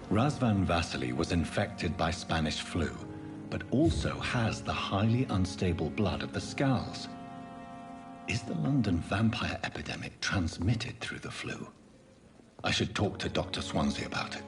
Razvan Vasily was infected by Spanish flu, but also has the highly unstable blood of the Skulls. Is the London vampire epidemic transmitted through the flu? I should talk to Dr. Swansea about it.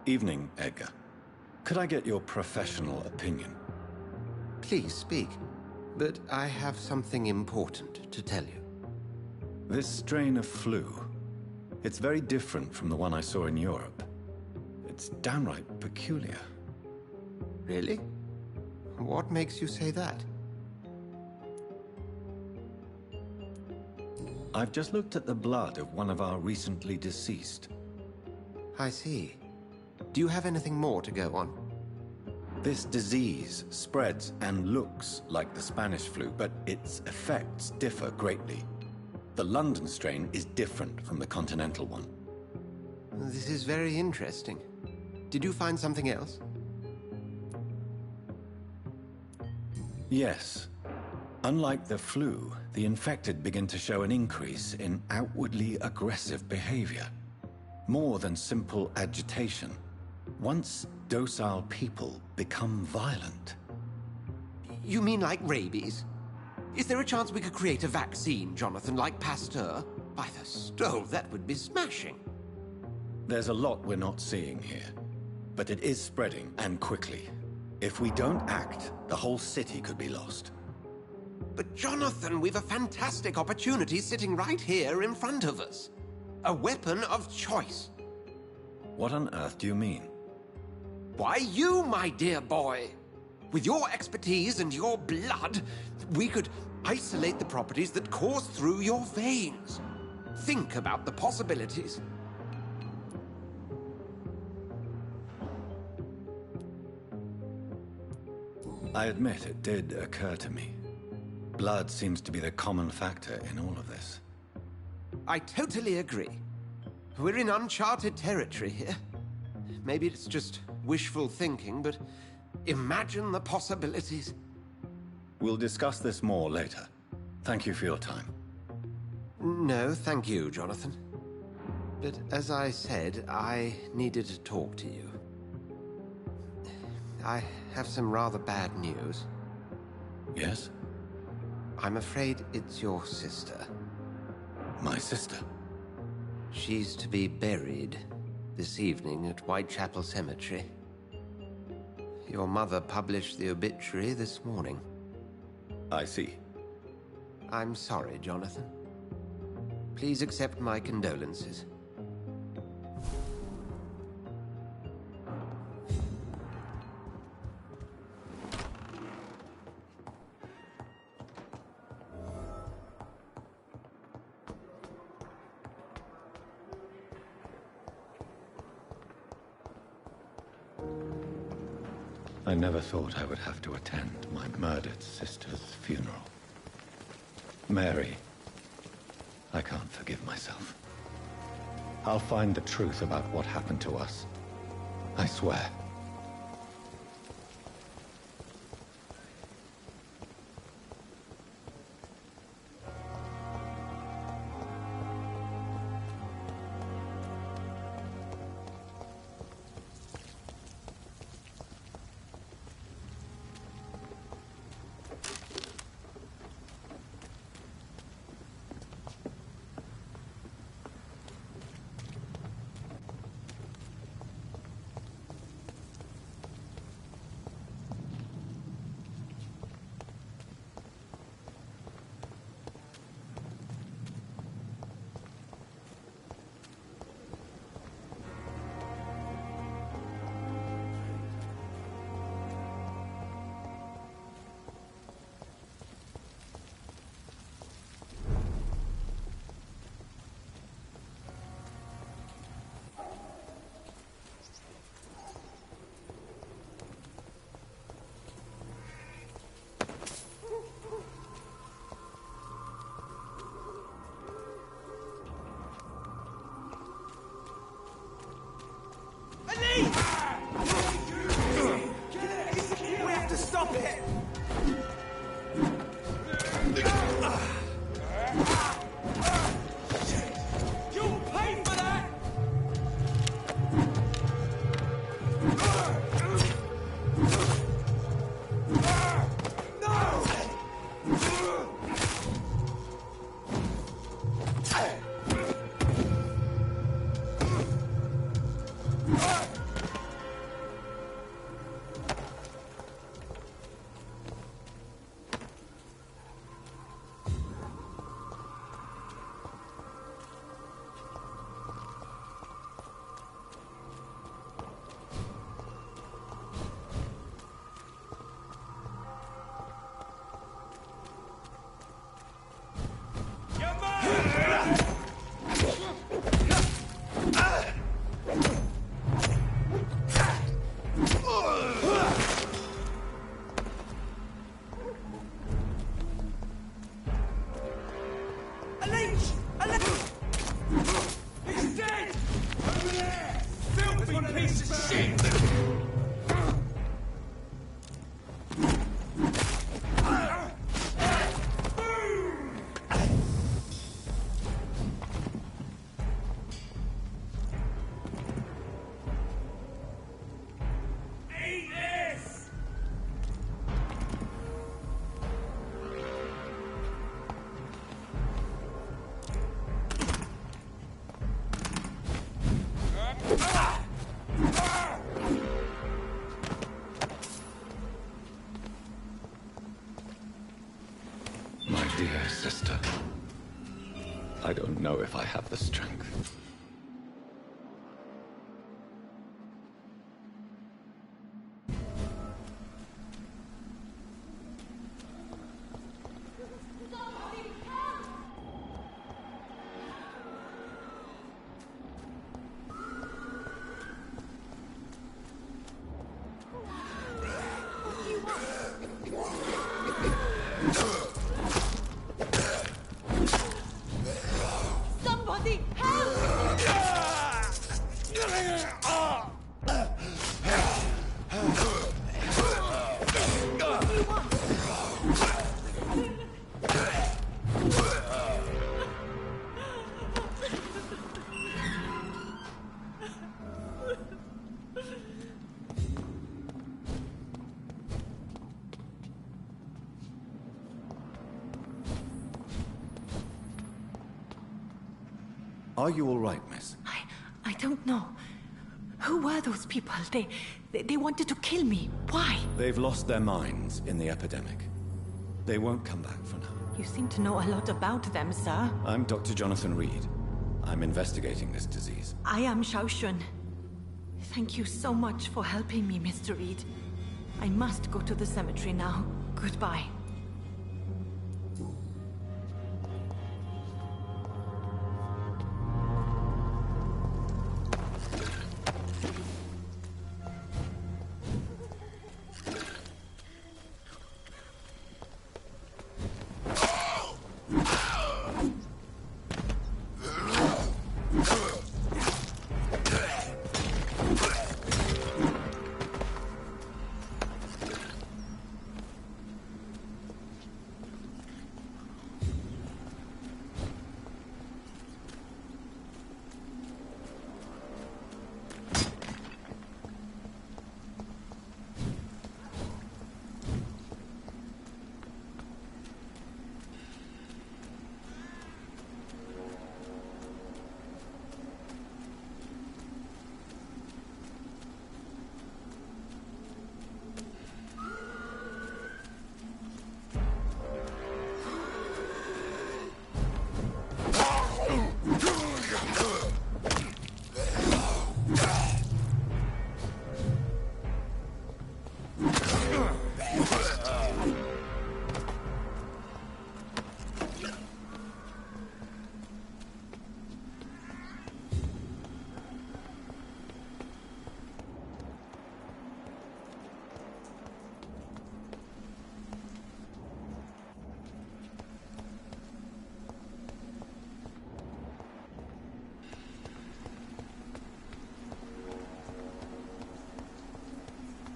Evening, Edgar. Could I get your professional opinion? Please speak, but I have something important to tell you. This strain of flu, it's very different from the one I saw in Europe. It's downright peculiar. Really? What makes you say that? I've just looked at the blood of one of our recently deceased. I see. Do you have anything more to go on? This disease spreads and looks like the Spanish flu, but its effects differ greatly. The London strain is different from the continental one. This is very interesting. Did you find something else? Yes. Unlike the flu, the infected begin to show an increase in outwardly aggressive behavior. More than simple agitation. Once docile people become violent. You mean like rabies? Is there a chance we could create a vaccine, Jonathan, like Pasteur? By the stove, that would be smashing. There's a lot we're not seeing here. But it is spreading, and quickly. If we don't act, the whole city could be lost. But Jonathan, we've a fantastic opportunity sitting right here in front of us. A weapon of choice. What on earth do you mean? Why, you, my dear boy. With your expertise and your blood, we could isolate the properties that course through your veins. Think about the possibilities. I admit it did occur to me. Blood seems to be the common factor in all of this. I totally agree. We're in uncharted territory here. Maybe it's just wishful thinking, but imagine the possibilities. We'll discuss this more later. Thank you for your time. No, thank you, Jonathan. But as I said, I needed to talk to you. I have some rather bad news. Yes? I'm afraid it's your sister. My sister? She's to be buried this evening at Whitechapel Cemetery. Your mother published the obituary this morning. I see. I'm sorry, Jonathan. Please accept my condolences. I never thought I would have to attend my murdered sister's funeral. Mary, I can't forgive myself. I'll find the truth about what happened to us. I swear. We have to stop it! You'll pay for that! He's dead! Over there! Filthy piece of shit! My dear sister, I don't know if I have the strength. Somebody help! Are you all right, miss? I don't know. Who were those people? They wanted to kill me. Why? They've lost their minds in the epidemic. They won't come back for now. You seem to know a lot about them, sir. I'm Dr. Jonathan Reed. I'm investigating this disease. I am Xiaoxun. Thank you so much for helping me, Mr. Reed. I must go to the cemetery now. Goodbye.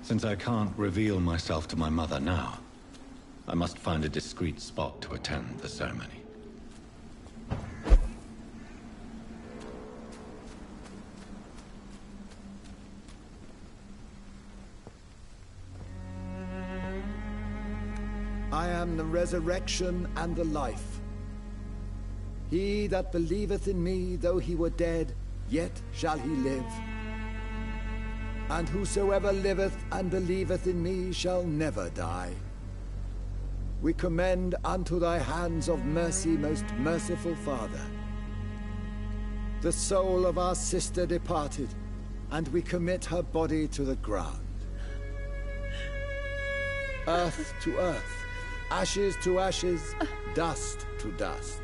Since I can't reveal myself to my mother now, I must find a discreet spot to attend the ceremony. I am the resurrection and the life. He that believeth in me, though he were dead, yet shall he live. And whosoever liveth and believeth in me shall never die. We commend unto thy hands of mercy, most merciful Father, the soul of our sister departed, and we commit her body to the ground. Earth to earth, ashes to ashes, dust to dust.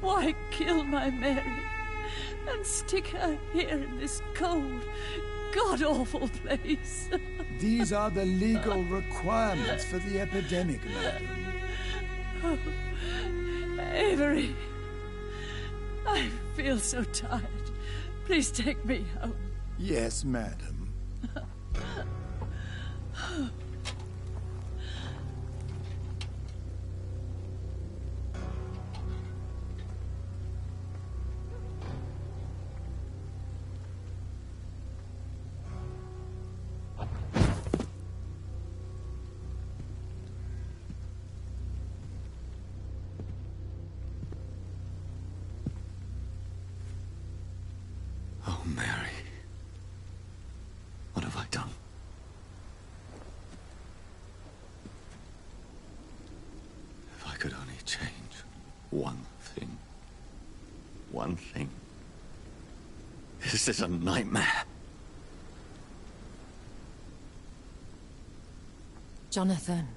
Why kill my Mary and stick her here in this cold, god-awful place? These are the legal requirements for the epidemic, madam. Oh, Avery, I feel so tired. Please take me home. Yes, madam. Oh, Mary. What have I done? If I could only change one thing. One thing. This is a nightmare. Jonathan,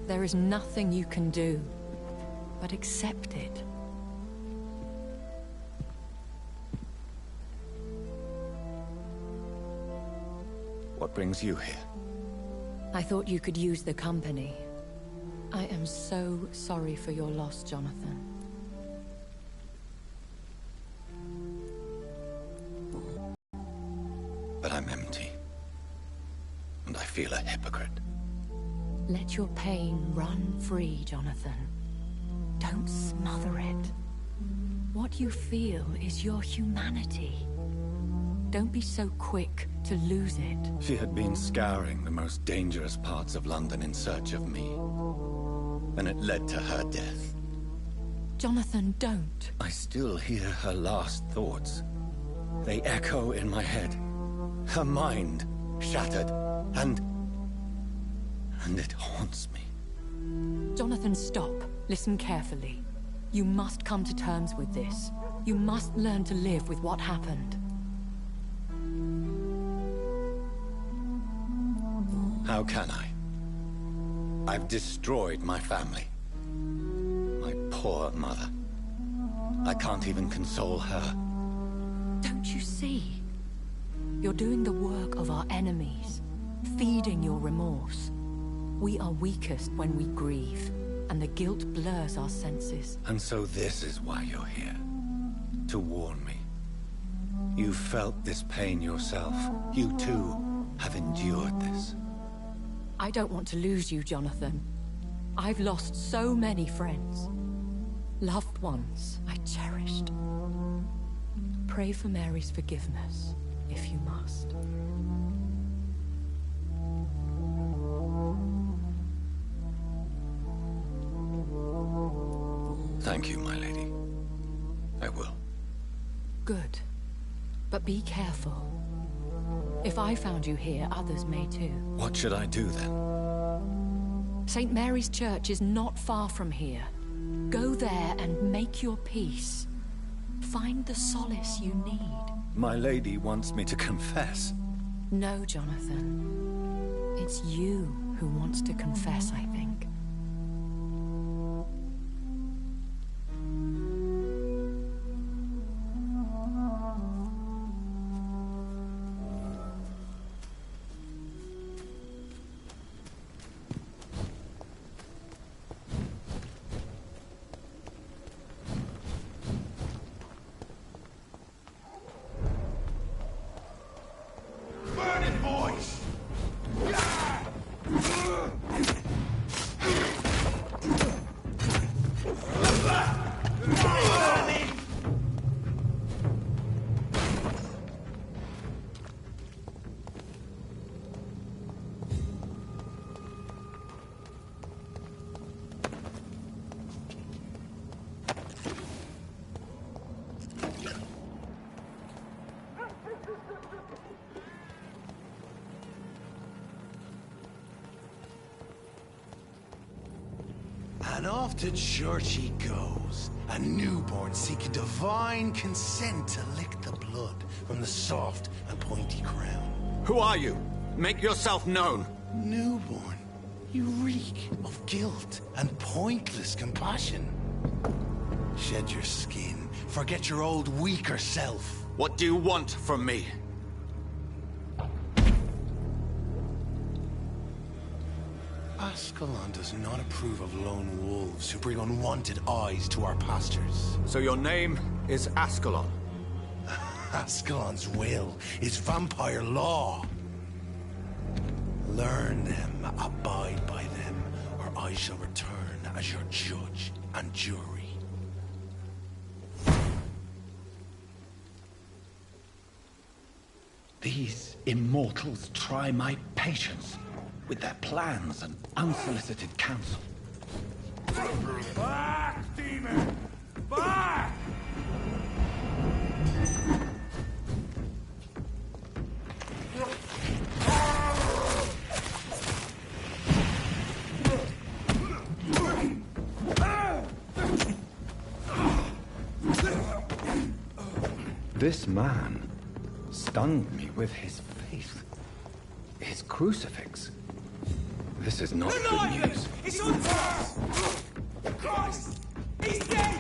there is nothing you can do but accept it. What brings you here? I thought you could use the company. I am so sorry for your loss, Jonathan. But I'm empty. And I feel a hypocrite. Let your pain run free, Jonathan. Don't smother it. What you feel is your humanity. Don't be so quick to lose it. She had been scouring the most dangerous parts of London in search of me. And it led to her death. Jonathan, don't. I still hear her last thoughts. They echo in my head. Her mind shattered, and it haunts me. Jonathan, stop. Listen carefully. You must come to terms with this. You must learn to live with what happened. How can I? I've destroyed my family. My poor mother. I can't even console her. Don't you see? You're doing the work of our enemies, feeding your remorse. We are weakest when we grieve, and the guilt blurs our senses. And so this is why you're here. To warn me. You felt this pain yourself. You too have endured this. I don't want to lose you, Jonathan. I've lost so many friends. Loved ones I cherished. Pray for Mary's forgiveness, if you must. Thank you, my lady. I will. Good. But be careful. If I found you here, others may too. What should I do then? St. Mary's Church is not far from here. Go there and make your peace. Find the solace you need. My lady wants me to confess. No, Jonathan. It's you who wants to confess, I think. And off to church he goes, a newborn seeking divine consent to lick the blood from the soft and pointy crown. Who are you? Make yourself known. Newborn, you reek of guilt and pointless compassion. Shed your skin, forget your old weaker self. What do you want from me? Ascalon does not approve of lone wolves who bring unwanted eyes to our pastures. So your name is Ascalon? Ascalon's will is vampire law. Learn them, abide by them, or I shall return as your judge and jury. These immortals try my patience with their plans and unsolicited counsel. Back, demon! Back! This man stunned me with his faith. His crucifix. This is not good news. It's on fire! Christ! He's dead!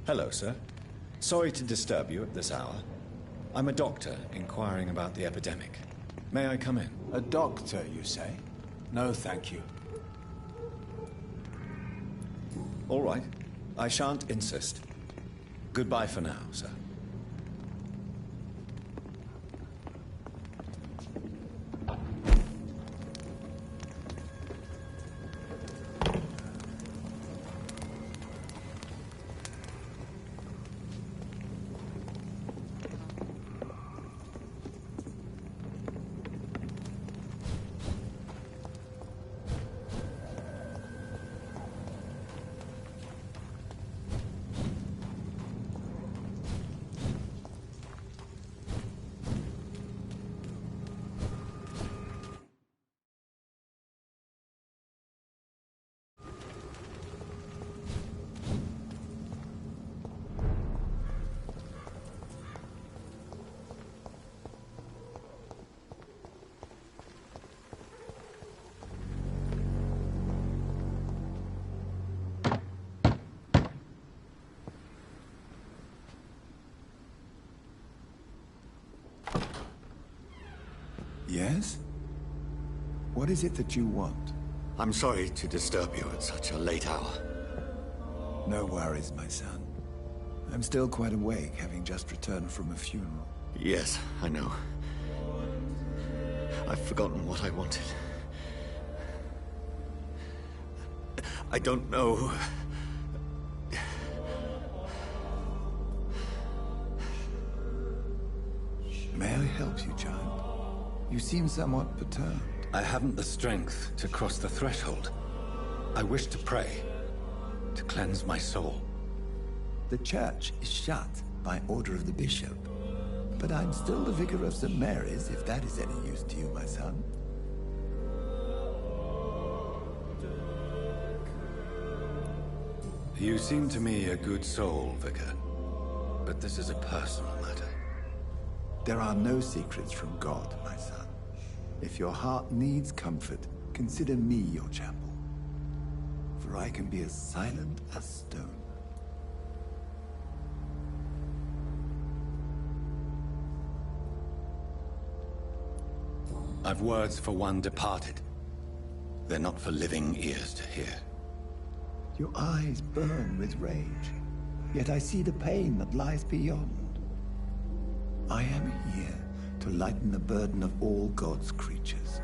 Hello, sir. Sorry to disturb you at this hour. I'm a doctor inquiring about the epidemic. May I come in? A doctor, you say? No, thank you. All right. I shan't insist. Goodbye for now, sir. Yes? What is it that you want? I'm sorry to disturb you at such a late hour. No worries, my son. I'm still quite awake, having just returned from a funeral. Yes, I know. I've forgotten what I wanted. I don't know. May I help you, child? You seem somewhat perturbed. I haven't the strength to cross the threshold. I wish to pray, to cleanse my soul. The church is shut by order of the bishop. But I'm still the vicar of St. Mary's, if that is any use to you, my son. You seem to me a good soul, Vicar. But this is a personal matter. There are no secrets from God, my son. If your heart needs comfort, consider me your chapel. For I can be as silent as stone. I've words for one departed. They're not for living ears to hear. Your eyes burn with rage, yet I see the pain that lies beyond. I am here to lighten the burden of all God's creatures.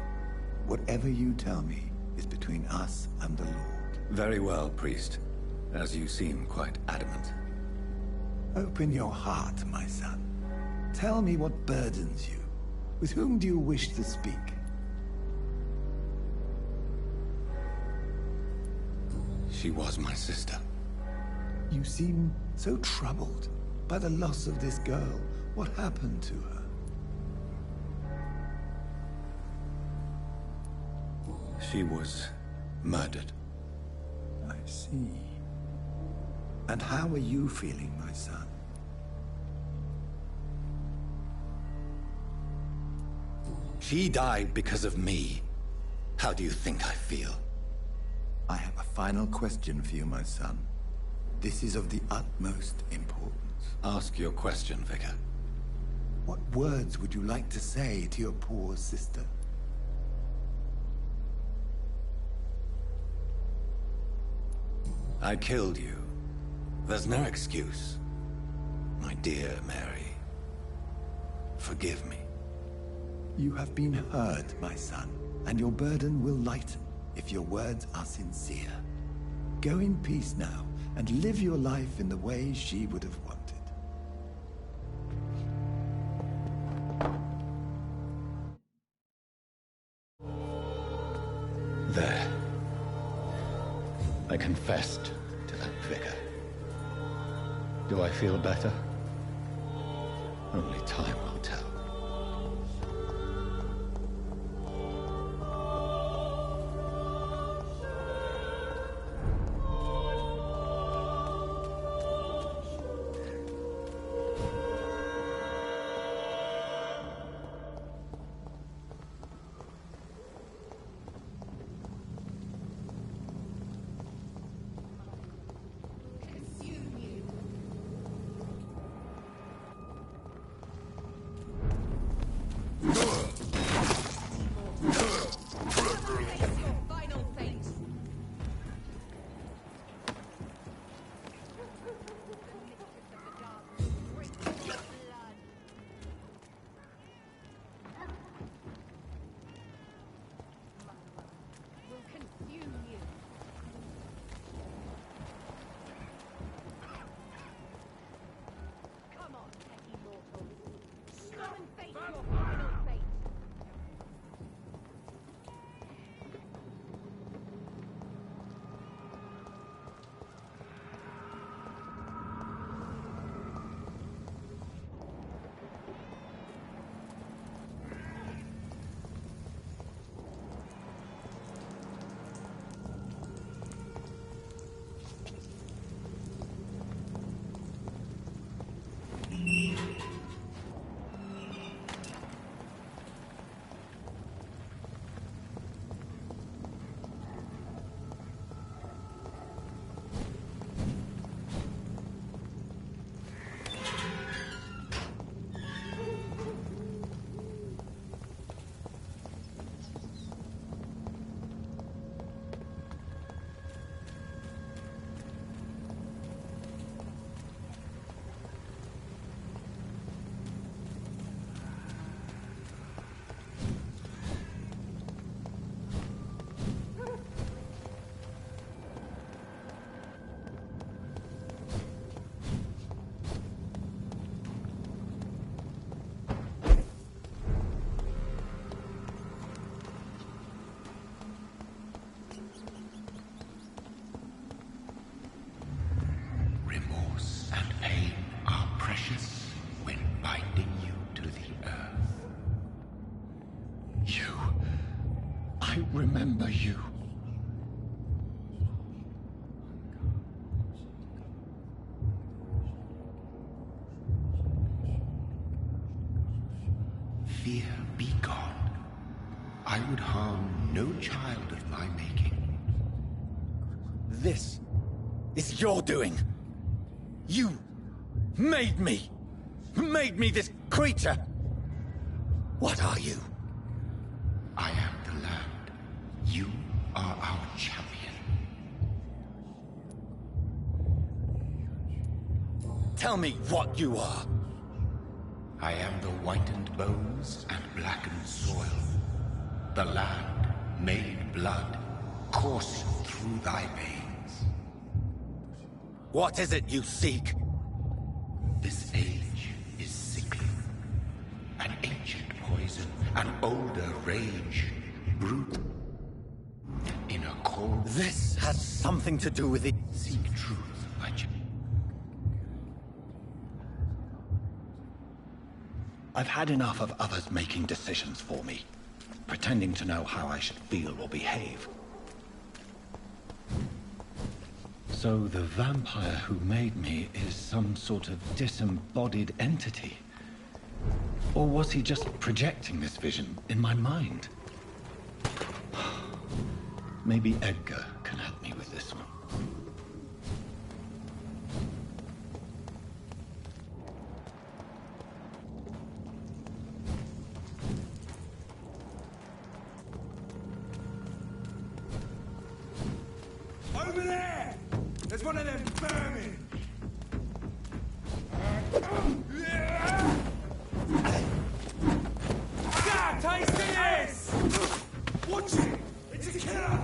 Whatever you tell me is between us and the Lord. Very well, priest, as you seem quite adamant. Open your heart, my son. Tell me what burdens you. With whom do you wish to speak? She was my sister. You seem so troubled by the loss of this girl. What happened to her? She was murdered. I see. And how are you feeling, my son? She died because of me. How do you think I feel? I have a final question for you, my son. This is of the utmost importance. Ask your question, Vicar. What words would you like to say to your poor sister? I killed you. There's no excuse. My dear Mary, forgive me. You have been hurt, my son, and your burden will lighten if your words are sincere. Go in peace now, and live your life in the way she would have wanted. There. I confessed to that vicar. Do I feel better? Only time will tell. I remember you. Fear, be gone. I would harm no child of my making. This is your doing. You made me. Made me this creature. What are you? I am the land. You are our champion. Tell me what you are. I am the whitened bones and blackened soil. The land made blood coursing through thy veins. What is it you seek? This age is sickly. An ancient poison, an older rage, brewed in a cold... This has something to do with it. Seek truth, my child. I've had enough of others making decisions for me, pretending to know how I should feel or behave. So the vampire who made me is some sort of disembodied entity? Or was he just projecting this vision in my mind? Maybe Edgar can help me with this one. Over there! There's one of them vermin! God, taste this! Watch it! It's a killer!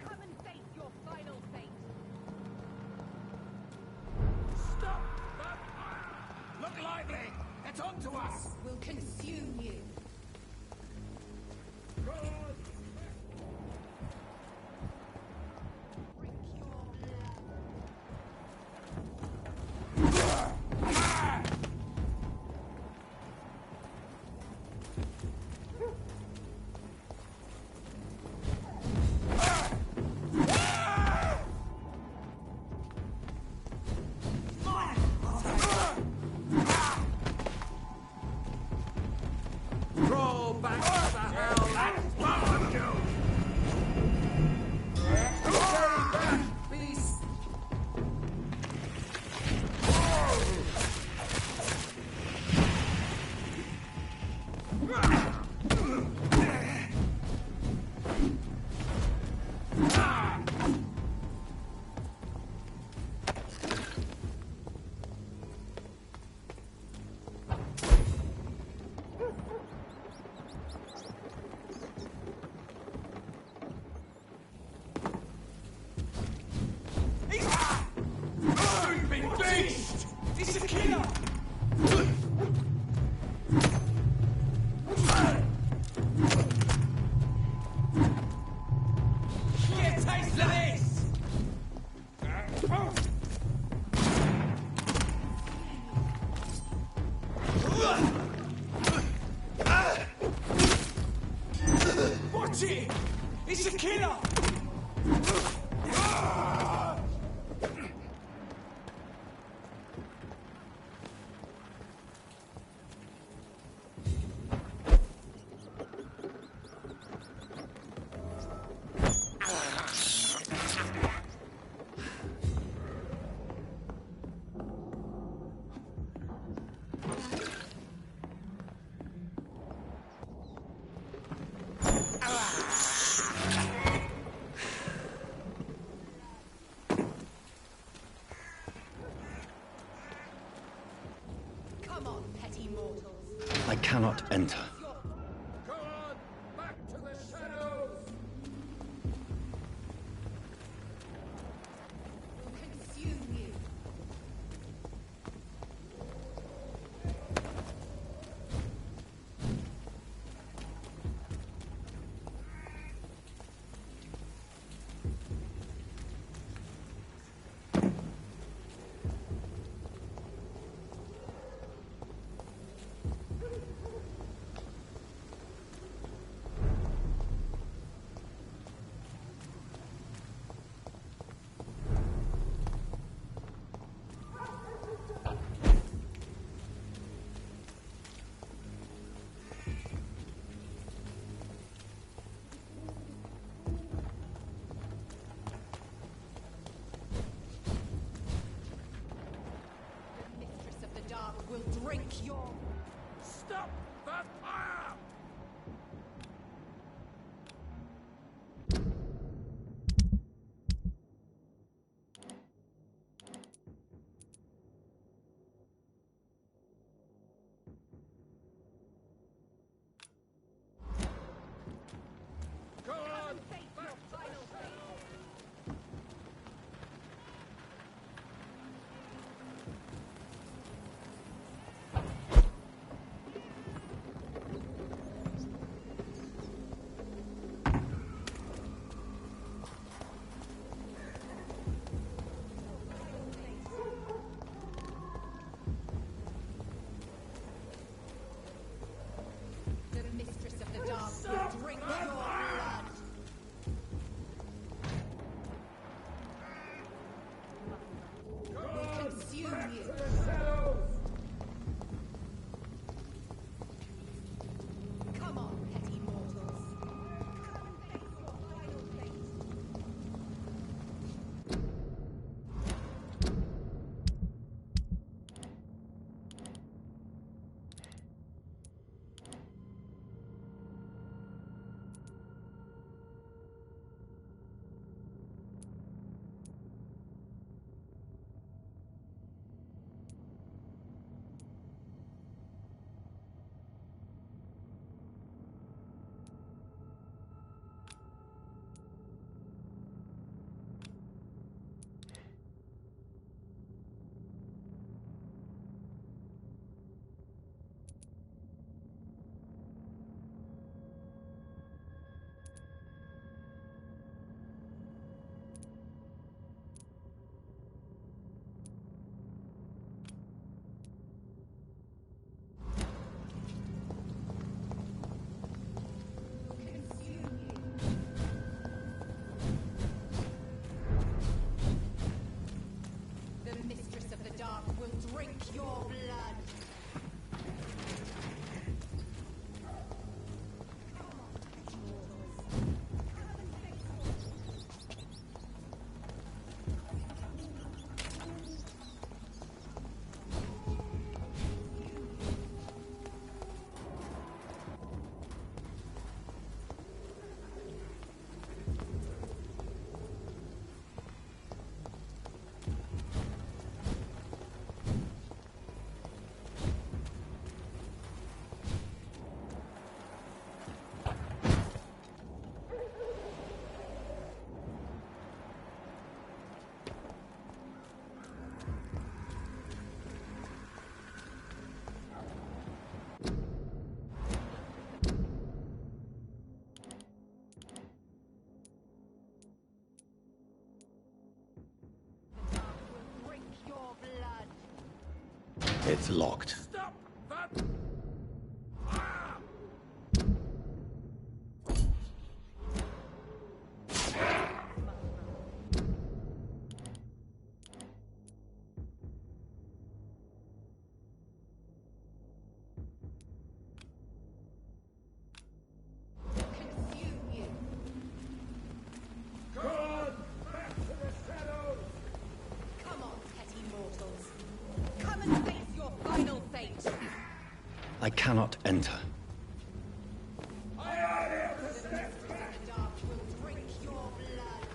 Come and face your final fate. Stop! Look lively! It's on to us! Will consume you. Drink your Roll back to the hell! That's barbecue! Stay back, please! Stupid beast! It's a killer! Get a taste of this! Watch it! It's a killer! Come on, petty mortals. I cannot enter. Go on! Back to the shadows! Will consume you. drink your... Stop that fire! Go on! Face your final fate. The mistress of the dark will drink your blood. Will consume you. Come on, petty mortals. Come and face your final fate. The mistress of the dark will drink your blood. Drink your blood. It's locked. Stop that fire! Consume you. Go on! Back to the shadows! Come on, petty mortals. Come and face your final fate. I cannot enter. The dark will drink your blood.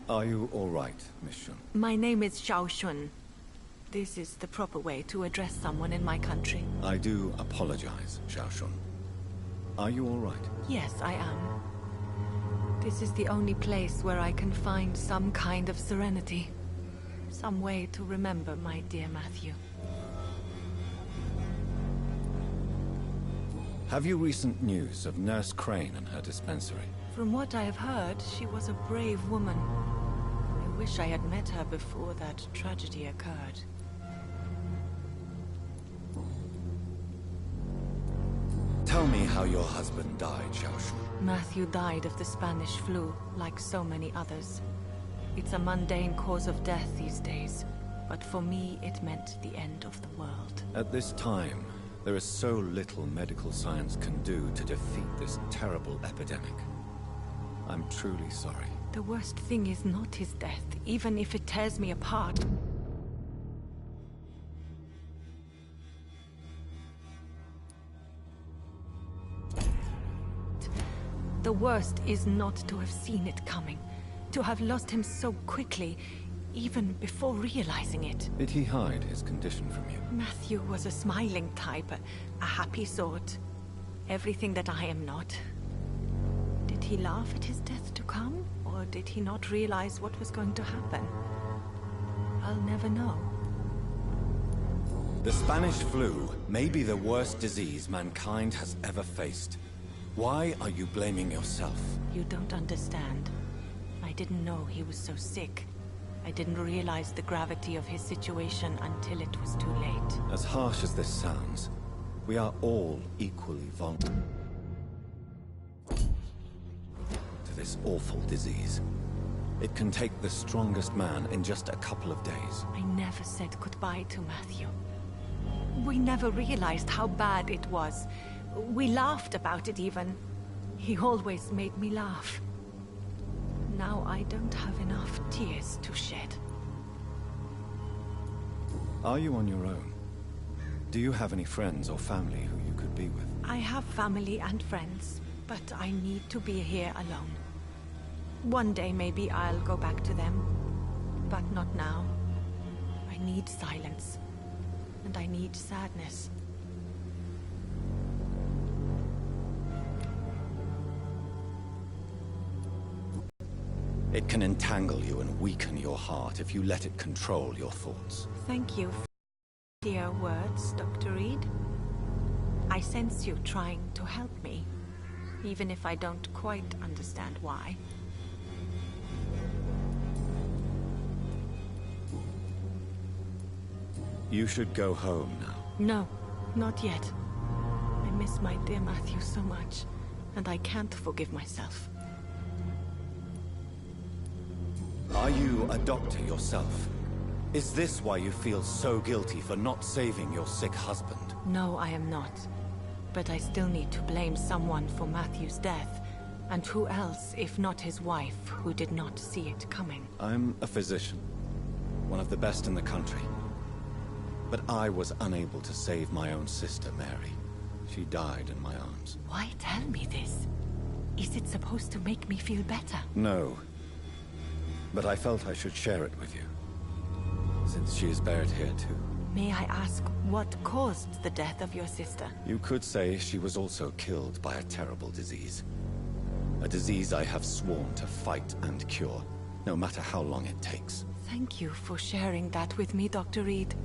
Are you all right, Miss Shun? My name is Xiao Shun. This is the proper way to address someone in my country. I do apologize, Xiao Shun. Are you all right? Yes, I am. This is the only place where I can find some kind of serenity. Some way to remember my dear Matthew. Have you recent news of Nurse Crane and her dispensary? From what I have heard, she was a brave woman. I wish I had met her before that tragedy occurred. Tell me how your husband died, Xiaoshu. Matthew died of the Spanish flu, like so many others. It's a mundane cause of death these days, but for me it meant the end of the world. At this time, there is so little medical science can do to defeat this terrible epidemic. I'm truly sorry. The worst thing is not his death, even if it tears me apart. The worst is not to have seen it coming, to have lost him so quickly, even before realizing it. Did he hide his condition from you? Matthew was a smiling type, a happy sort. Everything that I am not. Did he laugh at his death to come, or did he not realize what was going to happen? I'll never know. The Spanish flu may be the worst disease mankind has ever faced. Why are you blaming yourself? You don't understand. I didn't know he was so sick. I didn't realize the gravity of his situation until it was too late. As harsh as this sounds, we are all equally vulnerable to this awful disease. It can take the strongest man in just a couple of days. I never said goodbye to Matthew. We never realized how bad it was. We laughed about it even. He always made me laugh. Now I don't have enough tears to shed. Are you on your own? Do you have any friends or family who you could be with? I have family and friends, but I need to be here alone. One day maybe I'll go back to them, but not now. I need silence, and I need sadness. It can entangle you and weaken your heart if you let it control your thoughts. Thank you for dear words, Dr. Reed. I sense you trying to help me, even if I don't quite understand why. You should go home now. No, not yet. I miss my dear Matthew so much, and I can't forgive myself. Are you a doctor yourself? Is this why you feel so guilty for not saving your sick husband? No, I am not. But I still need to blame someone for Matthew's death. And who else, if not his wife, who did not see it coming? I'm a physician, one of the best in the country. But I was unable to save my own sister, Mary. She died in my arms. Why tell me this? Is it supposed to make me feel better? No. But I felt I should share it with you, since she is buried here too. May I ask what caused the death of your sister? You could say she was also killed by a terrible disease. A disease I have sworn to fight and cure, no matter how long it takes. Thank you for sharing that with me, Dr. Reed.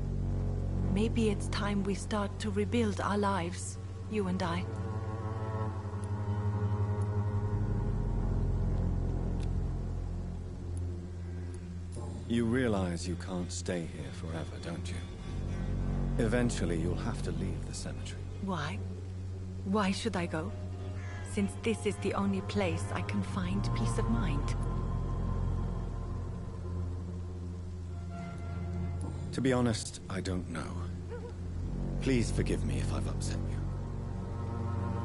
Maybe it's time we start to rebuild our lives, you and I. You realize you can't stay here forever, don't you? Eventually, you'll have to leave the cemetery. Why? Why should I go? Since this is the only place I can find peace of mind. To be honest, I don't know. Please forgive me if I've upset you.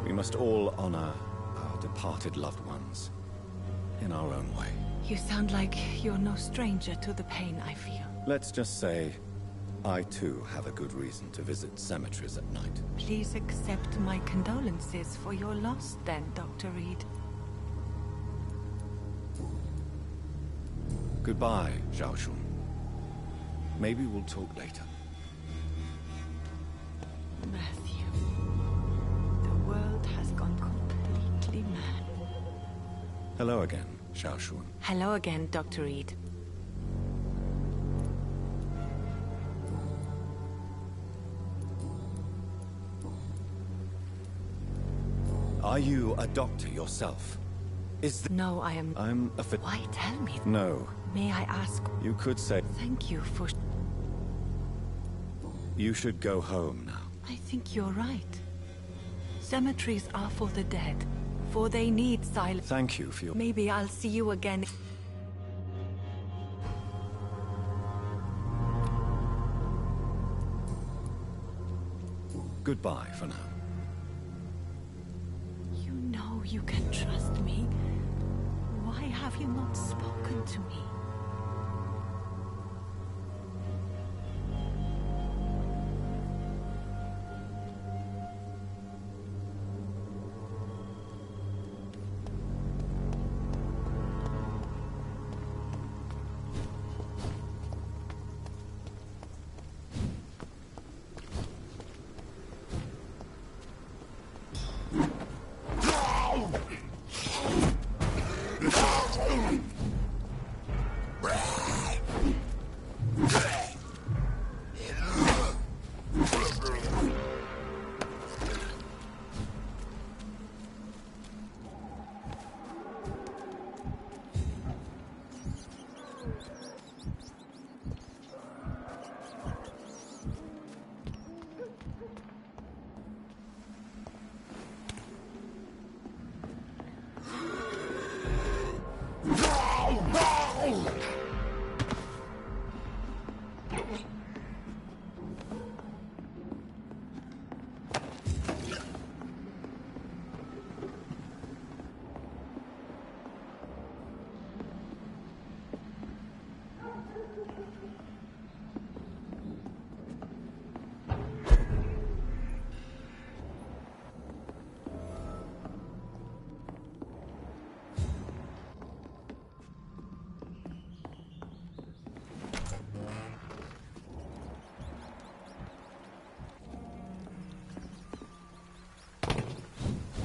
We must all honor our departed loved ones in our own way. You sound like you're no stranger to the pain I feel. Let's just say, I too have a good reason to visit cemeteries at night. Please accept my condolences for your loss then, Dr. Reed. Goodbye, Xiaoshun. Maybe we'll talk later. Matthew. The world has gone completely mad. Hello again, Xiaoshun. Hello again, Dr. Reed. Are you a doctor yourself? No, I am... I'm a Why tell me? No. May I ask... You could say... Thank you for... You should go home now. I think you're right. Cemeteries are for the dead, for they need silence. Thank you for your... Maybe I'll see you again. Goodbye for now. You know you can trust me. Why have you not spoken to me?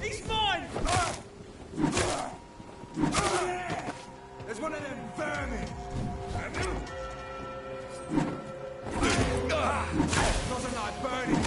He's mine! There's one of them vermin! Doesn't like burning!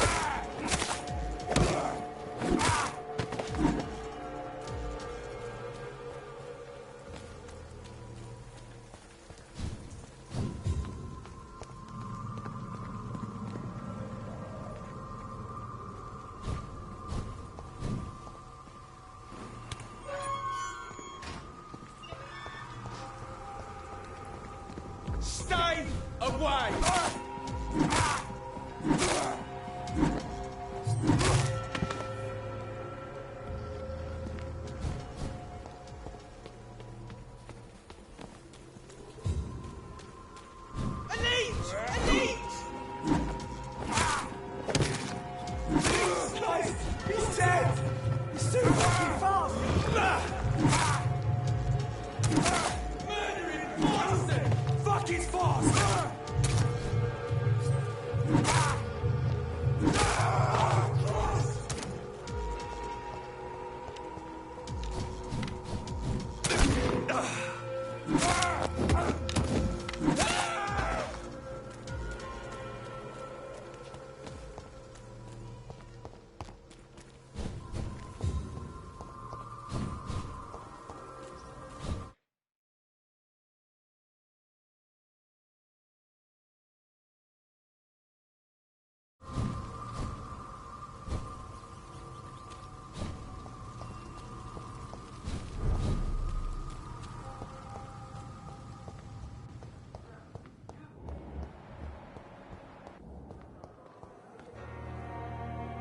Stay away! He's dead! He's too fucking fast! Murdering monster! Fuck is fast!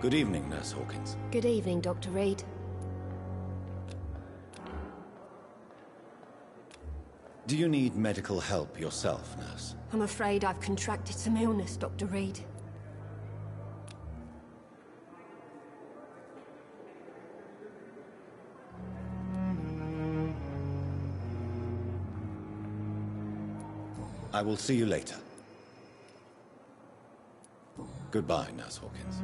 Good evening, Nurse Hawkins. Good evening, Dr. Reed. Do you need medical help yourself, Nurse? I'm afraid I've contracted some illness, Dr. Reed. I will see you later. Goodbye, Nurse Hawkins.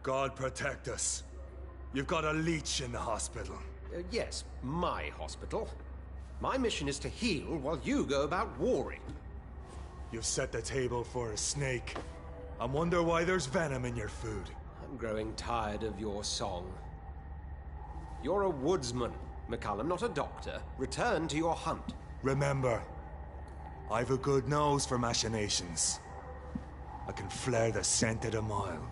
God protect us. You've got a leech in the hospital. Yes, my hospital. My mission is to heal while you go about warring. You've set the table for a snake. I wonder why there's venom in your food. I'm growing tired of your song. You're a woodsman, McCullum, not a doctor. Return to your hunt. Remember, I've a good nose for machinations. I can flare the scent at a mile.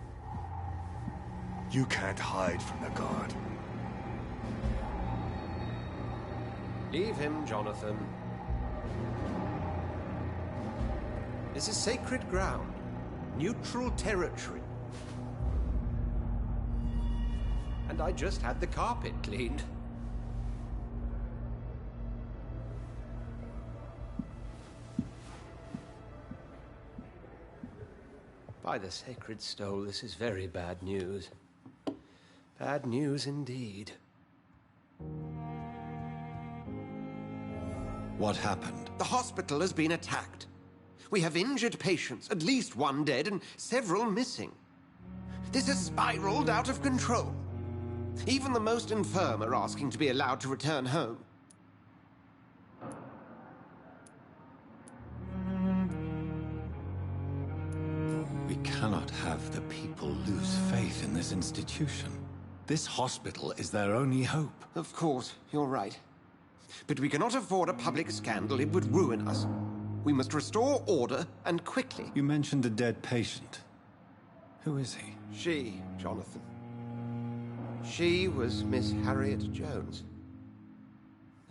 You can't hide from the god. Leave him, Jonathan. This is sacred ground. Neutral territory. And I just had the carpet cleaned. By the sacred stole, this is very bad news. Bad news indeed. What happened? The hospital has been attacked. We have injured patients, at least one dead and several missing. This has spiraled out of control. Even the most infirm are asking to be allowed to return home. We cannot have the people lose faith in this institution. This hospital is their only hope. Of course, you're right. But we cannot afford a public scandal. It would ruin us. We must restore order, and quickly. You mentioned a dead patient. Who is he? She, Jonathan. She was Miss Harriet Jones.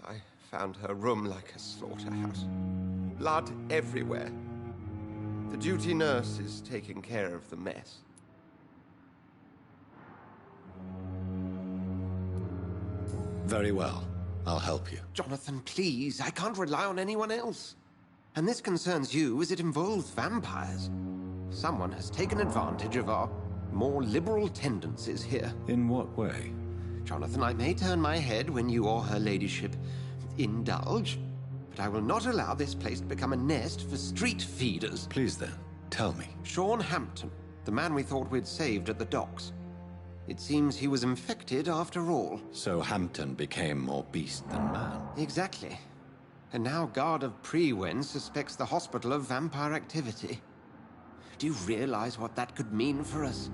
I found her room like a slaughterhouse. Blood everywhere. The duty nurse is taking care of the mess. Very well. I'll help you. Jonathan, please. I can't rely on anyone else. And this concerns you as it involves vampires. Someone has taken advantage of our more liberal tendencies here. In what way? Jonathan, I may turn my head when you or her ladyship indulge, but I will not allow this place to become a nest for street feeders. Please then, tell me. Sean Hampton, the man we thought we'd saved at the docks. It seems he was infected after all. So Hampton became more beast than man. Exactly. And now Guard of Prewen suspects the hospital of vampire activity. Do you realize what that could mean for us?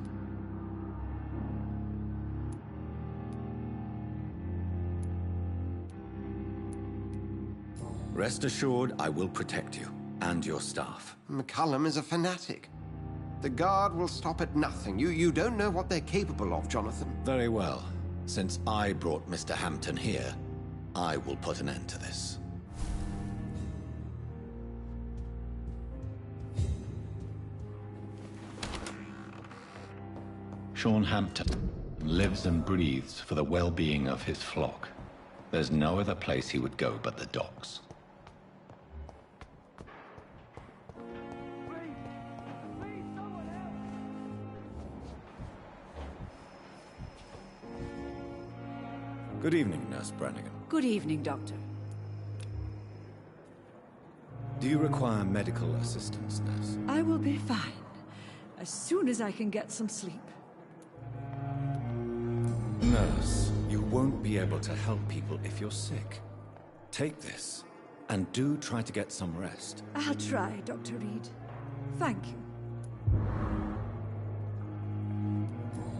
Rest assured, I will protect you and your staff. McCullum is a fanatic. The Guard will stop at nothing. You don't know what they're capable of, Jonathan. Very well. Since I brought Mr. Hampton here, I will put an end to this. Sean Hampton lives and breathes for the well-being of his flock. There's no other place he would go but the docks. Good evening, Nurse Brannigan. Good evening, Doctor. Do you require medical assistance, Nurse? I will be fine, as soon as I can get some sleep. Nurse, you won't be able to help people if you're sick. Take this, and do try to get some rest. I'll try, Dr. Reed. Thank you.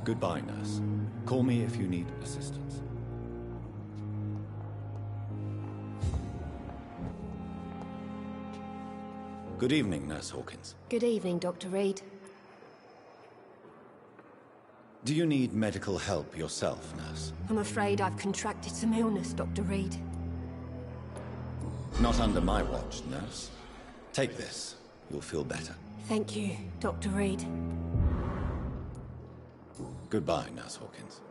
Goodbye, Nurse. Call me if you need assistance. Good evening, Nurse Hawkins. Good evening, Dr. Reed. Do you need medical help yourself, Nurse? I'm afraid I've contracted some illness, Dr. Reed. Not under my watch, Nurse. Take this. You'll feel better. Thank you, Dr. Reed. Goodbye, Nurse Hawkins.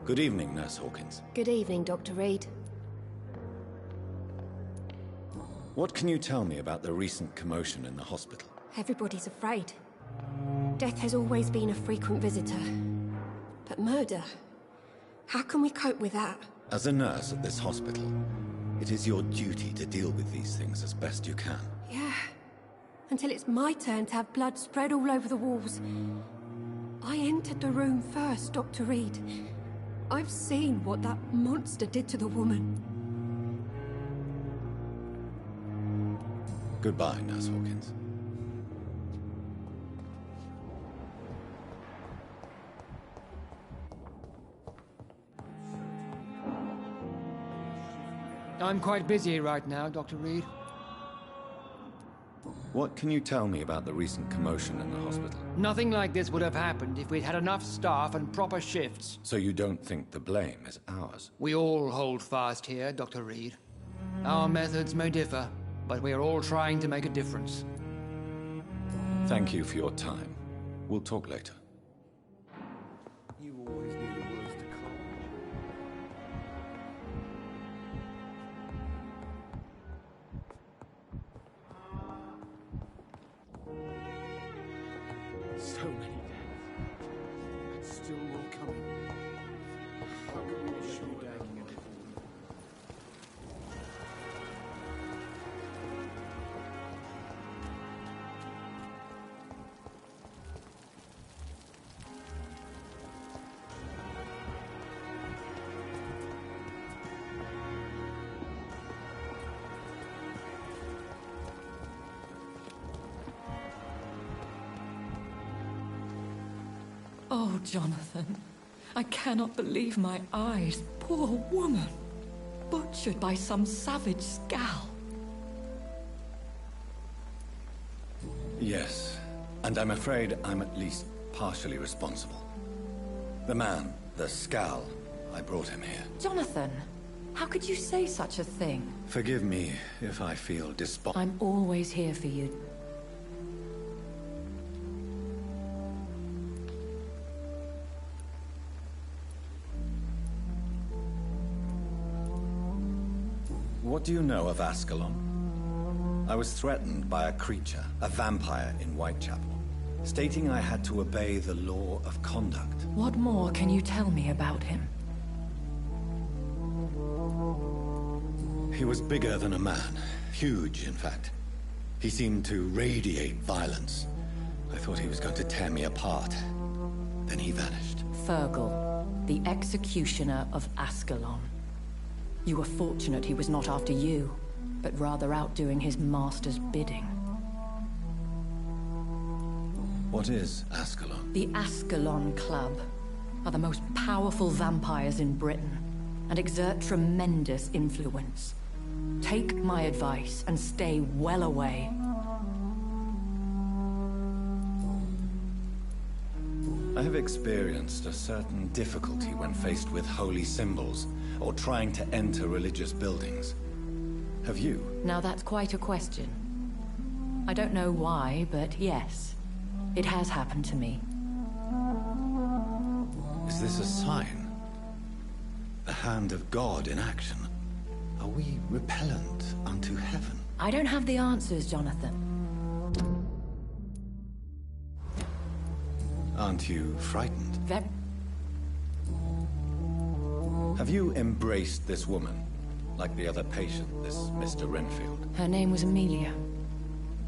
Good evening, Nurse Hawkins. Good evening, Dr. Reed. What can you tell me about the recent commotion in the hospital? Everybody's afraid. Death has always been a frequent visitor. But murder? How can we cope with that? As a nurse at this hospital, it is your duty to deal with these things as best you can. Yeah, until it's my turn to have blood spread all over the walls. I entered the room first, Dr. Reed. I've seen what that monster did to the woman. Goodbye, Nurse Hawkins. I'm quite busy right now, Dr. Reed. What can you tell me about the recent commotion in the hospital? Nothing like this would have happened if we'd had enough staff and proper shifts. So you don't think the blame is ours? We all hold fast here, Dr. Reed. Our methods may differ, but we are all trying to make a difference. Thank you for your time. We'll talk later. You always knew the worst to come. So many deaths. And still more coming. How can we let you down again? Oh, Jonathan, I cannot believe my eyes. Poor woman. Butchered by some savage scowl. Yes, and I'm afraid I'm at least partially responsible. The man, the Scowl, I brought him here. Jonathan, how could you say such a thing? Forgive me if I feel I'm always here for you. What do you know of Ascalon? I was threatened by a creature, a vampire in Whitechapel, stating I had to obey the law of conduct. What more can you tell me about him? He was bigger than a man. Huge, in fact. He seemed to radiate violence. I thought he was going to tear me apart. Then he vanished. Fergal, the executioner of Ascalon. You were fortunate he was not after you, but rather out doing his master's bidding. What is Ascalon? The Ascalon Club are the most powerful vampires in Britain and exert tremendous influence. Take my advice and stay well away. I have experienced a certain difficulty when faced with holy symbols or trying to enter religious buildings. Have you? Now that's quite a question. I don't know why, but yes, it has happened to me. Is this a sign? The hand of God in action? Are we repellent unto heaven? I don't have the answers, Jonathan. Aren't you frightened? Very. Have you embraced this woman? Like the other patient, this Mr. Renfield? Her name was Amelia.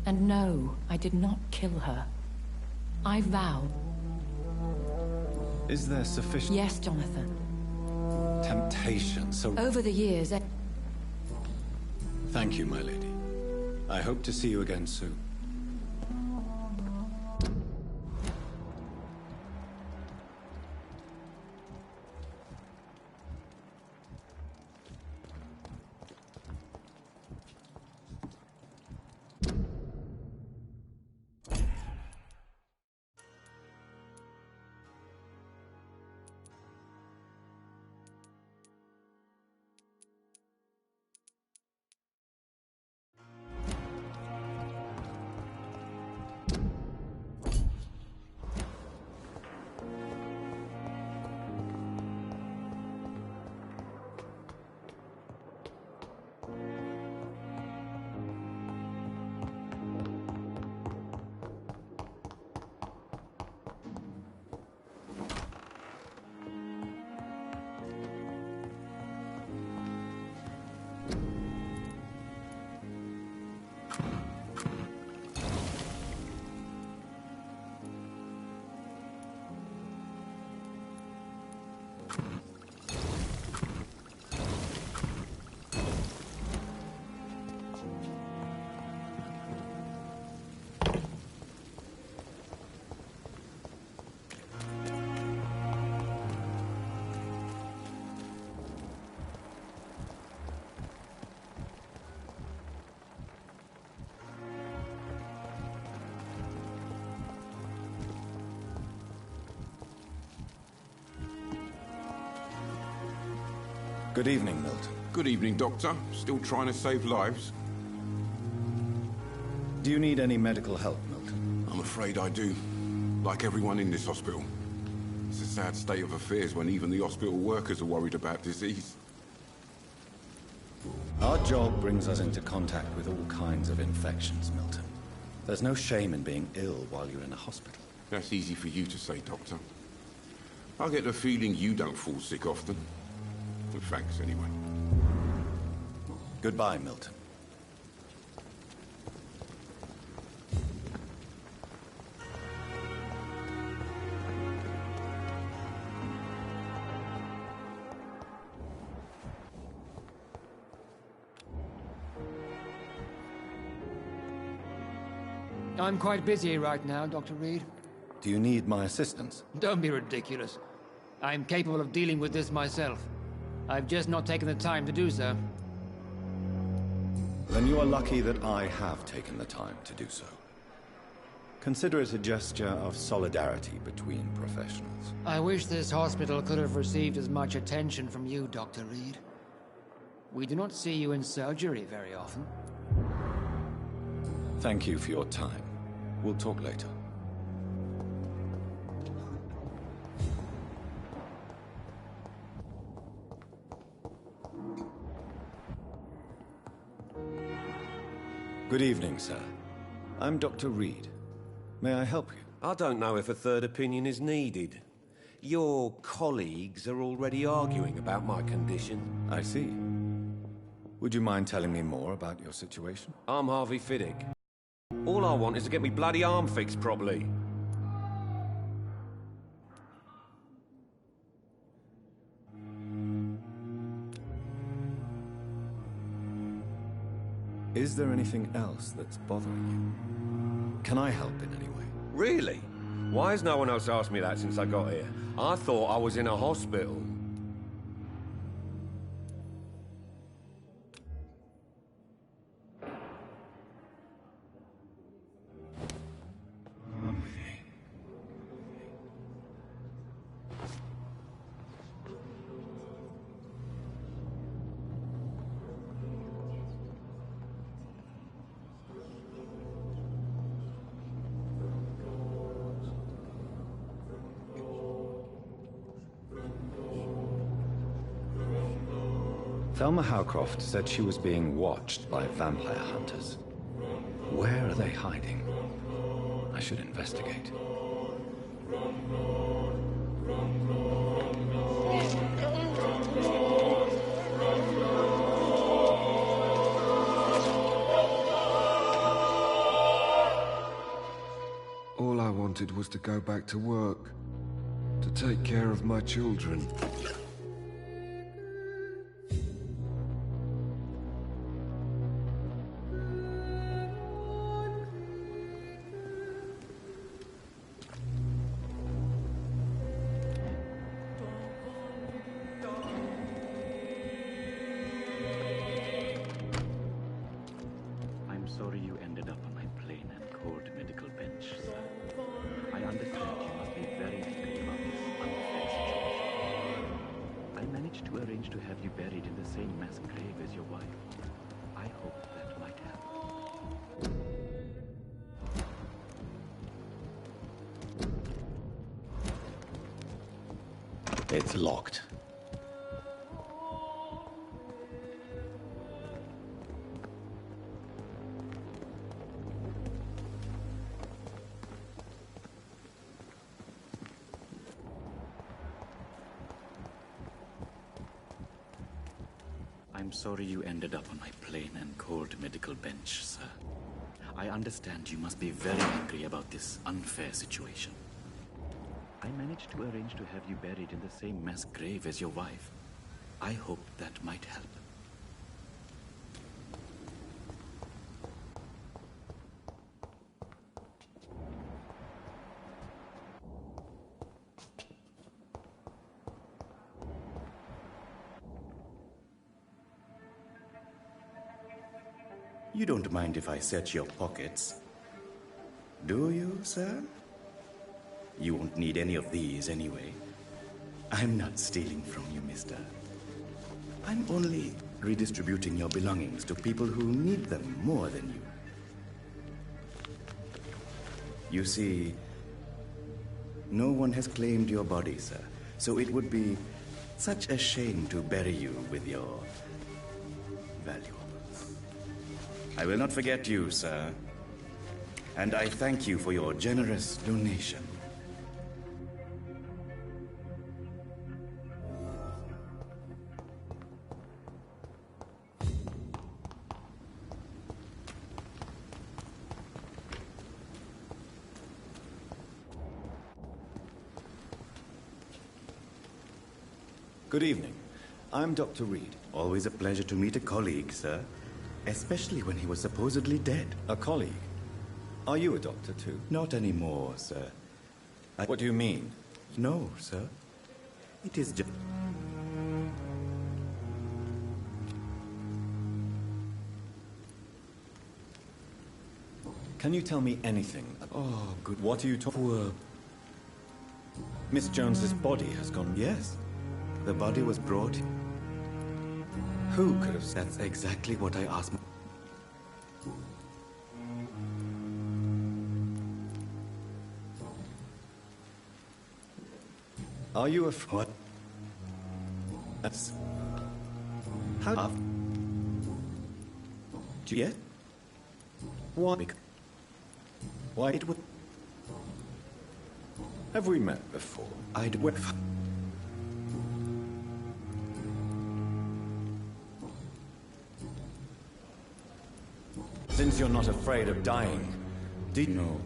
And no, I did not kill her. I vow. Is there sufficient... Yes, Jonathan. Temptation, so... Over the years... Thank you, my lady. I hope to see you again soon. Good evening, Milton. Good evening, Doctor. Still trying to save lives? Do you need any medical help, Milton? I'm afraid I do. Like everyone in this hospital. It's a sad state of affairs when even the hospital workers are worried about disease. Our job brings us into contact with all kinds of infections, Milton. There's no shame in being ill while you're in a hospital. That's easy for you to say, Doctor. I get the feeling you don't fall sick often. Well, thanks, anyway. Goodbye, Milton. I'm quite busy right now, Dr. Reed. Do you need my assistance? Don't be ridiculous. I'm capable of dealing with this myself. I've just not taken the time to do so. Then you are lucky that I have taken the time to do so. Consider it a gesture of solidarity between professionals. I wish this hospital could have received as much attention from you, Dr. Reed. We do not see you in surgery very often. Thank you for your time. We'll talk later. Good evening, sir. I'm Dr. Reed. May I help you? I don't know if a third opinion is needed. Your colleagues are already arguing about my condition. I see. Would you mind telling me more about your situation? I'm Harvey Fiddick. All I want is to get me bloody arm fixed properly. Is there anything else that's bothering you? Can I help in any way? Really? Why has no one else asked me that since I got here? I thought I was in a hospital. Thelma Howcroft said she was being watched by vampire hunters. Where are they hiding? I should investigate. All I wanted was to go back to work, to take care of my children. I'm sorry you ended up on my plain and cold medical bench, sir. I understand you must be very angry about this unfair situation. I managed to arrange to have you buried in the same mass grave as your wife. I hope that might help. It's locked. I'm sorry you ended up on my plain and cold medical bench, sir. I understand you must be very angry about this unfair situation. I managed to arrange to have you buried in the same mass grave as your wife. I hope that might help. You don't mind if I search your pockets, do you, sir? You won't need any of these anyway. I'm not stealing from you, mister. I'm only redistributing your belongings to people who need them more than you. You see, no one has claimed your body, sir, so it would be such a shame to bury you with your valuables. I will not forget you, sir, and I thank you for your generous donation. Good evening. I'm Dr. Reed. Always a pleasure to meet a colleague, sir. Especially when he was supposedly dead. A colleague? Are you a doctor too? Not anymore, sir. What do you mean? No, sir. It is just... Can you tell me anything? Oh, good. What are you talking? Poor... Miss Jones's body has gone... Yes. The body was brought... Who could have... That's exactly what I asked. Are you a... What? That's... How... Do you get? Why? Why it would... Have we met before? I'd... Since you're not afraid of dying, do you know?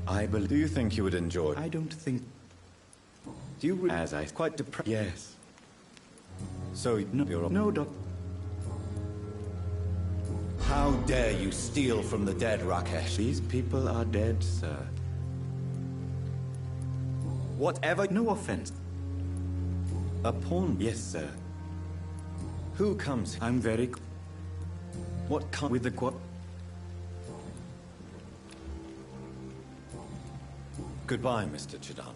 I believe... Do you think you would enjoy it? I don't think... Do you... As I... Quite depressed? Yes. So, no, you're... No, Doc... How dare you steal from the dead, Rakesh? These people are dead, sir. Whatever... No offense. A pawn? Yes, sir. Who comes? I'm very... What comes with the quad? Goodbye, Mr. Chidana.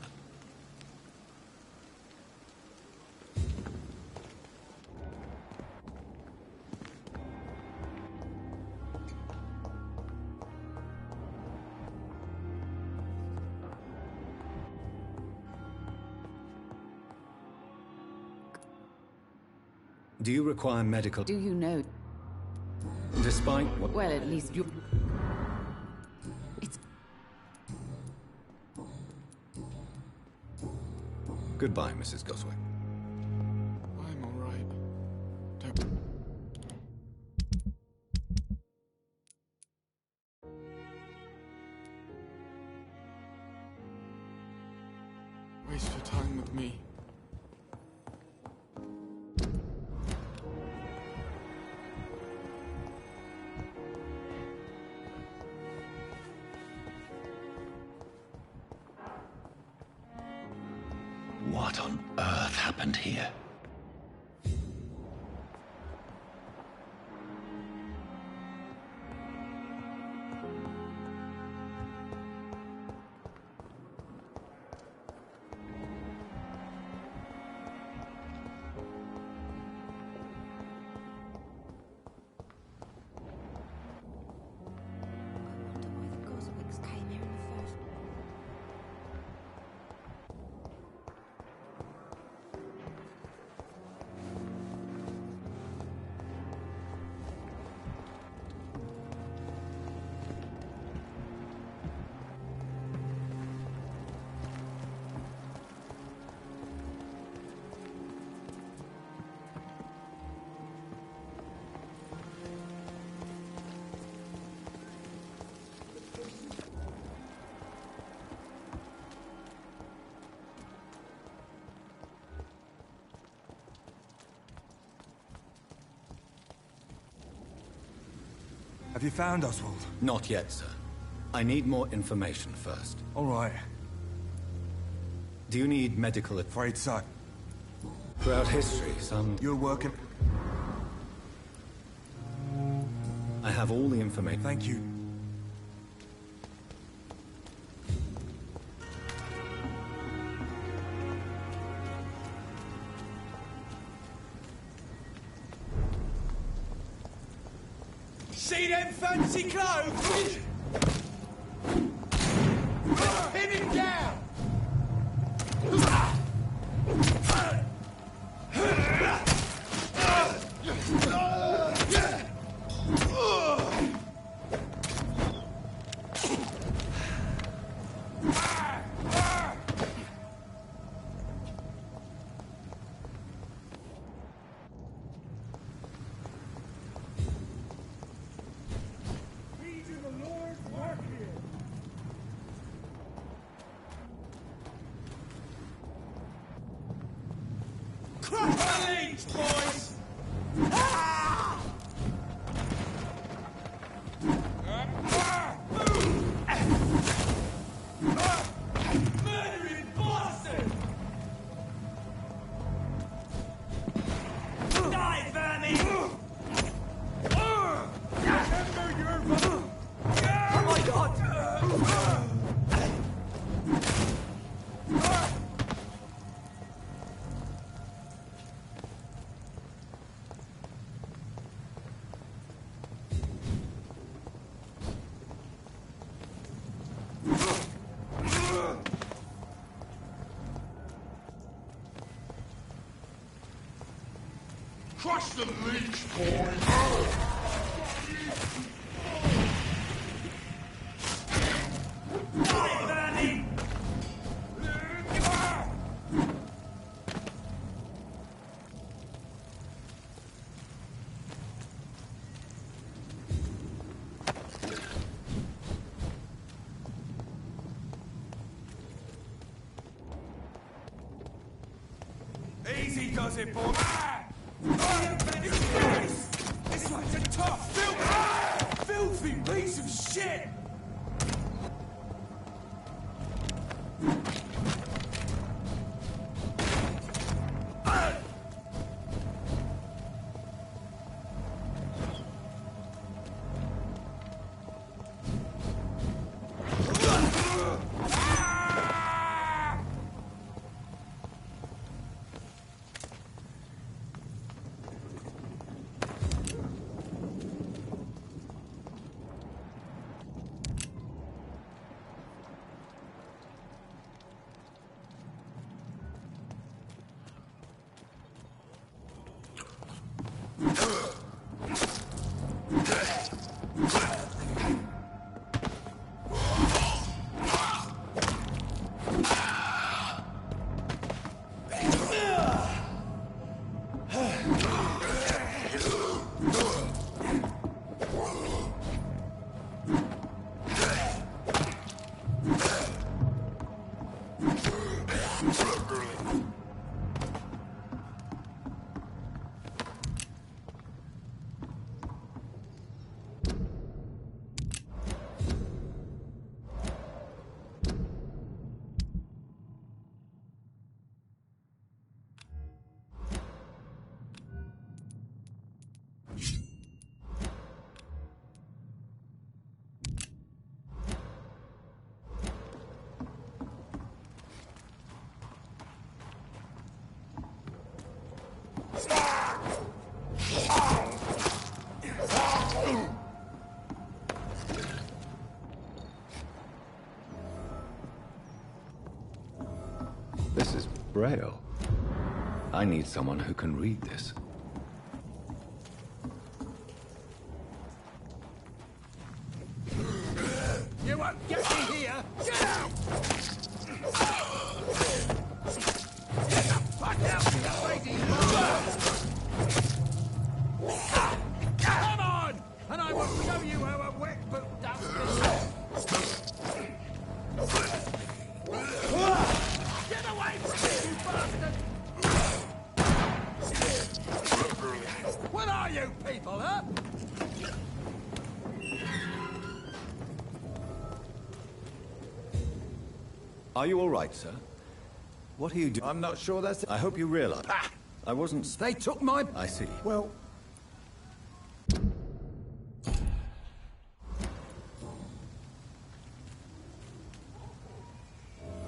Do you require medical... Do you know? Despite what... Well, at least you... It's... Goodbye, Mrs. Goswick. I'm all right. Don't... Waste your time with me. What on earth happened here? Have you found Oswald? Not yet, sir. I need more information first. All right. Do you need medical... Afraid so. Throughout history, some... You're working... I have all the information. Thank you. See them fancy clothes? Pin him down! Boys! Murdering bastard! Die, vermin! Oh my God! Crush the leech, boys! Die, vermin! Easy does it, boy. This one's a tough, filthy piece of shit! This is Braille. I need someone who can read this. You won't get me here! Get out! Get the fuck out, you lazy Come on! And I will show you how a wet boot does this! Get away from me, you bastard! What are you people, huh? Are you all right, sir? What are you doing? I'm not sure that's... I hope you realize... Ah! I wasn't... They took my... I see. Well...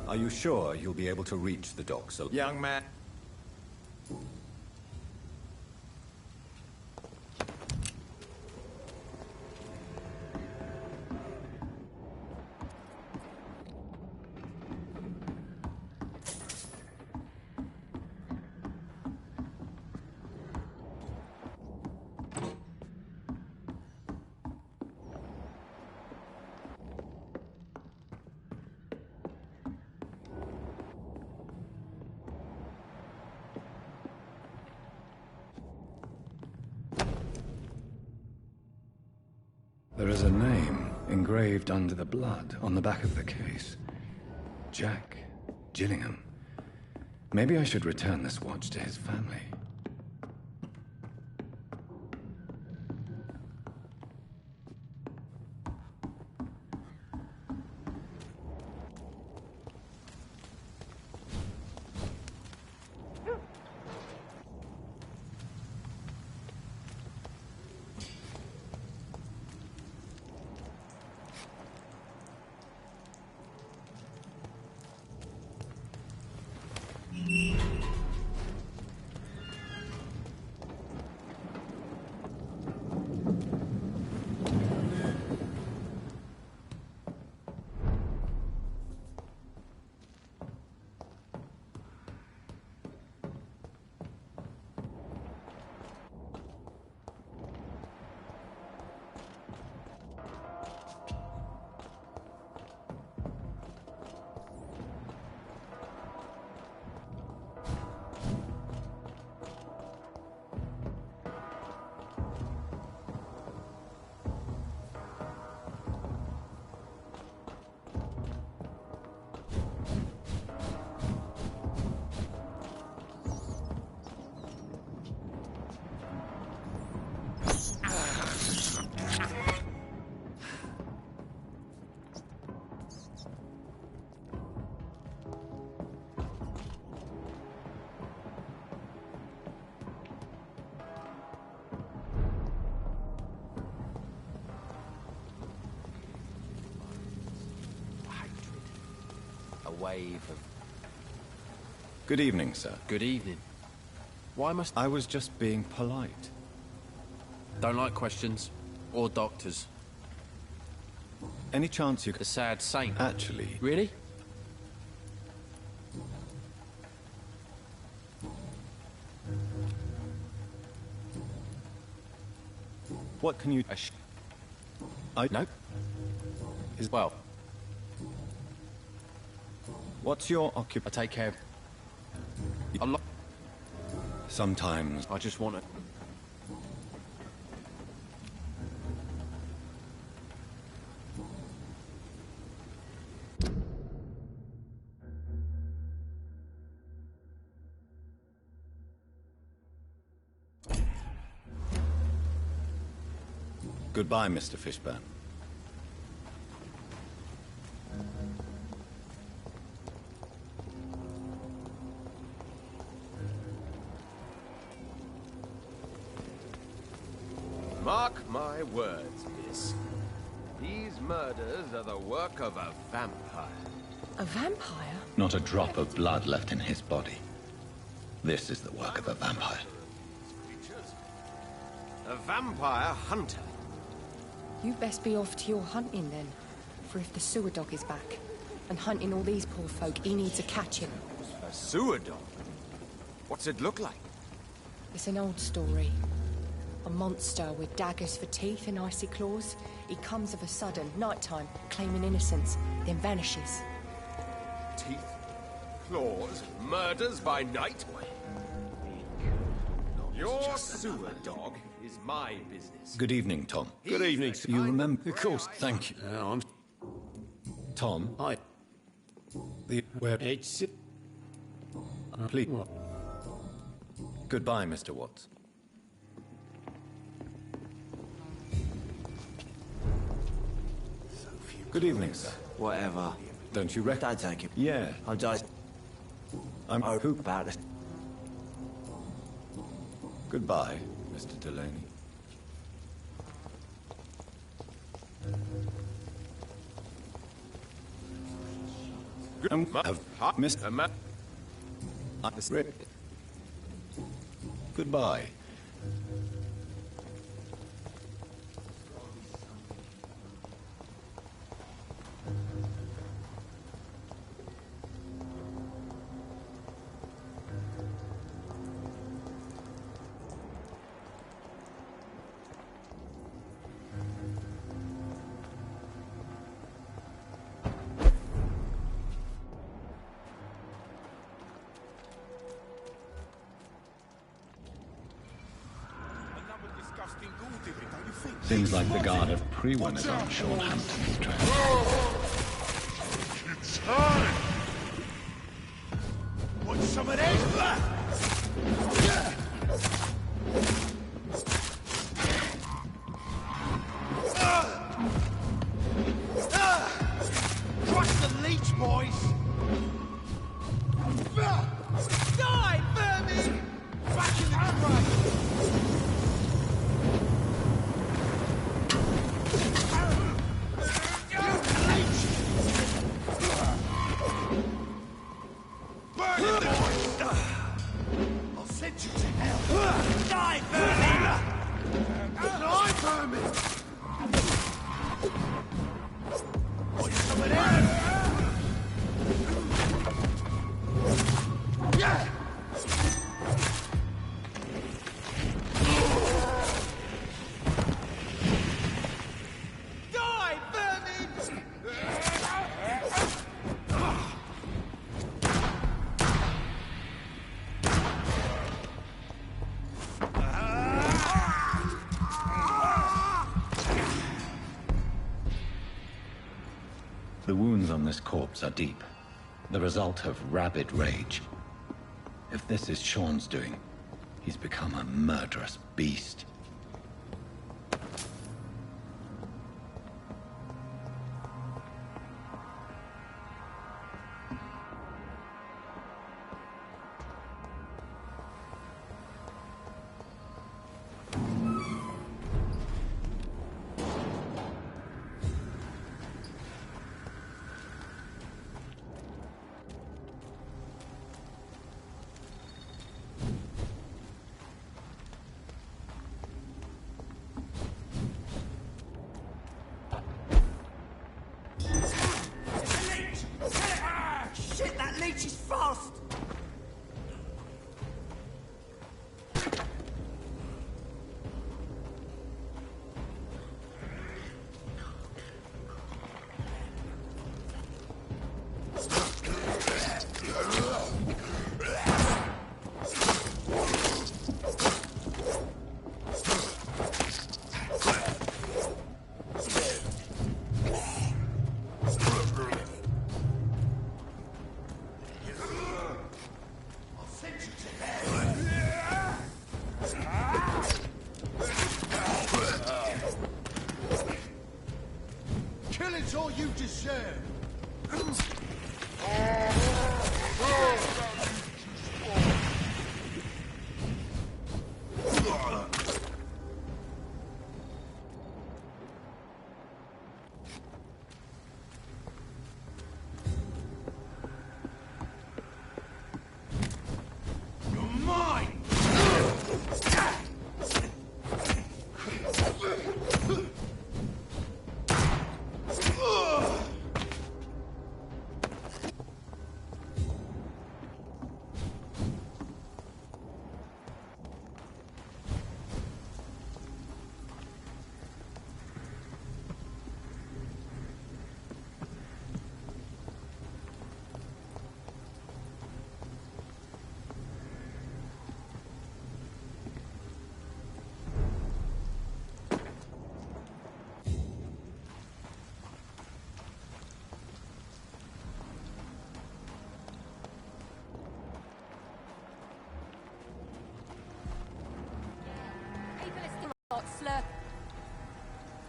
Are you sure you'll be able to reach the docks? Young man... a name engraved under the blood on the back of the case. Jack Gillingham. Maybe I should return this watch to his family. Wave of... Good evening, sir. Good evening. Why must... I was just being polite. Don't like questions. Or doctors. Any chance you could... A sad saint. Actually... Really? What can you... No. Well... What's your occupation? I take care of... A lot. Sometimes... I just want it. Goodbye, Mr. Fishburne. Mark my words, miss. These murders are the work of a vampire. A vampire? Not a drop of blood left in his body. This is the work of a vampire. A vampire hunter. You'd best be off to your hunting then. For if the sewer dog is back, and hunting all these poor folk, he needs a catching. A sewer dog? What's it look like? It's an old story. A monster with daggers for teeth and icy claws. He comes of a sudden, nighttime, claiming innocence, then vanishes. Teeth, claws, murders by night? Your sewer dog is my business. Good evening, Tom. Good evening, sir. You remember... Of course, thank you. I'm... Tom? Hi. Where... It's... Please. Goodbye, Mr. Watts. Good evening, sir. Whatever. Don't you reckon? Don't take it. Yeah. I'm just... I'm who about it. Goodbye, Mr. Delaney. Goodbye. Seems like the guard of Prewen is on Sean Hampton's trail. It's time! Want some of this? Crush the leech, boys! Die, vermin! Back in the grave! Burn it, boys! I'll send you to hell! Die, vermin! Die, vermin! Want some of that? Yeah! Die, vermin! The wounds on this corpse are deep, the result of rabid rage. If this is Sean's doing, he's become a murderous beast. Shit, that leech is fast! Killing's all you deserve! You're mine!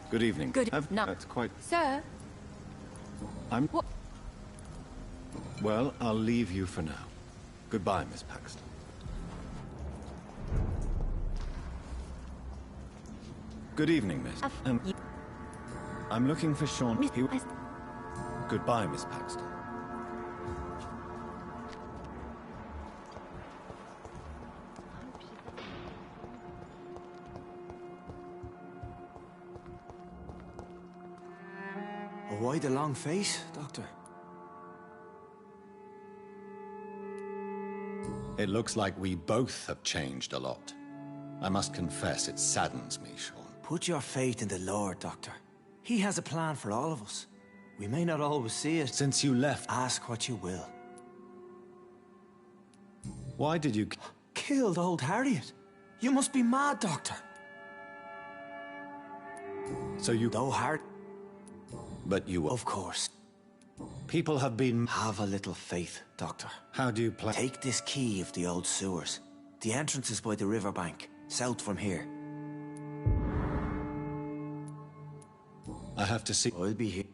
Good evening. Good night. That's quite... Sir? I'm... What? Well, I'll leave you for now. Goodbye, Miss Paxton. Good evening, Miss. I'm looking for Sean... Goodbye, Miss Paxton. Why the long face, Doctor? It looks like we both have changed a lot. I must confess, it saddens me, Sean. Put your faith in the Lord, Doctor. He has a plan for all of us. We may not always see it. Since you left... Ask what you will. Why did you... Killed old Harriet? You must be mad, Doctor. So you... Though hard... But you will... Of course. People have been... Have a little faith, Doctor. How do you plan... Take this key of the old sewers. The entrance is by the riverbank, south from here. I have to see... I'll be here.